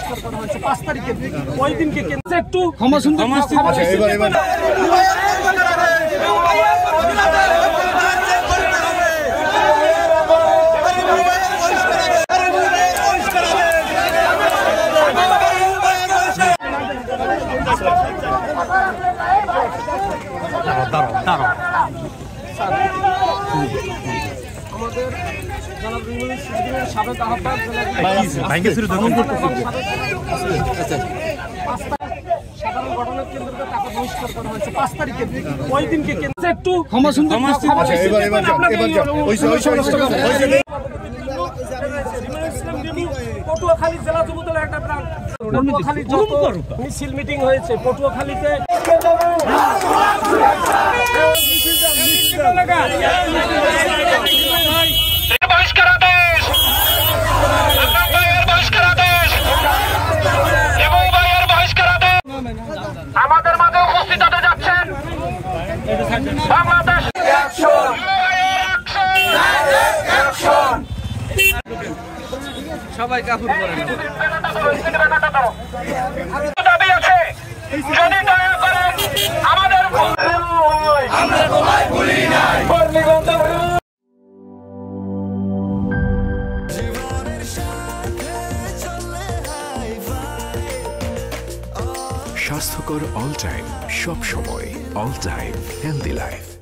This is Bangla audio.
বহিষ্কার করা হয়েছে 5 তারিখে। ওই দিনকে একটু ক্ষমা সুন্দর আমাদের সাবেক আহ্বায়ক সাধারণ ঘটনার কেন্দ্রকে তাকে বহিষ্কার করা হয়েছে 5 তারিখে। ওই দিনকে একটু ক্ষমা সুন্দর পটুয়াখালী জেলা যুবদলের একটা প্রাণ পটুয়াখালী যত মিছিল মিটিং হয়েছে পটুয়াখালীতে আমাদের মাঝে উপস্থিত হতে যাচ্ছেন বাংলাদেশ সবাই কাপড় পরে দাবি আছে, যদি দয়া করেন আমাদের স্বাস্থ্যকর অল টাইম, সব সময় অল টাইম হেলদি লাইফ।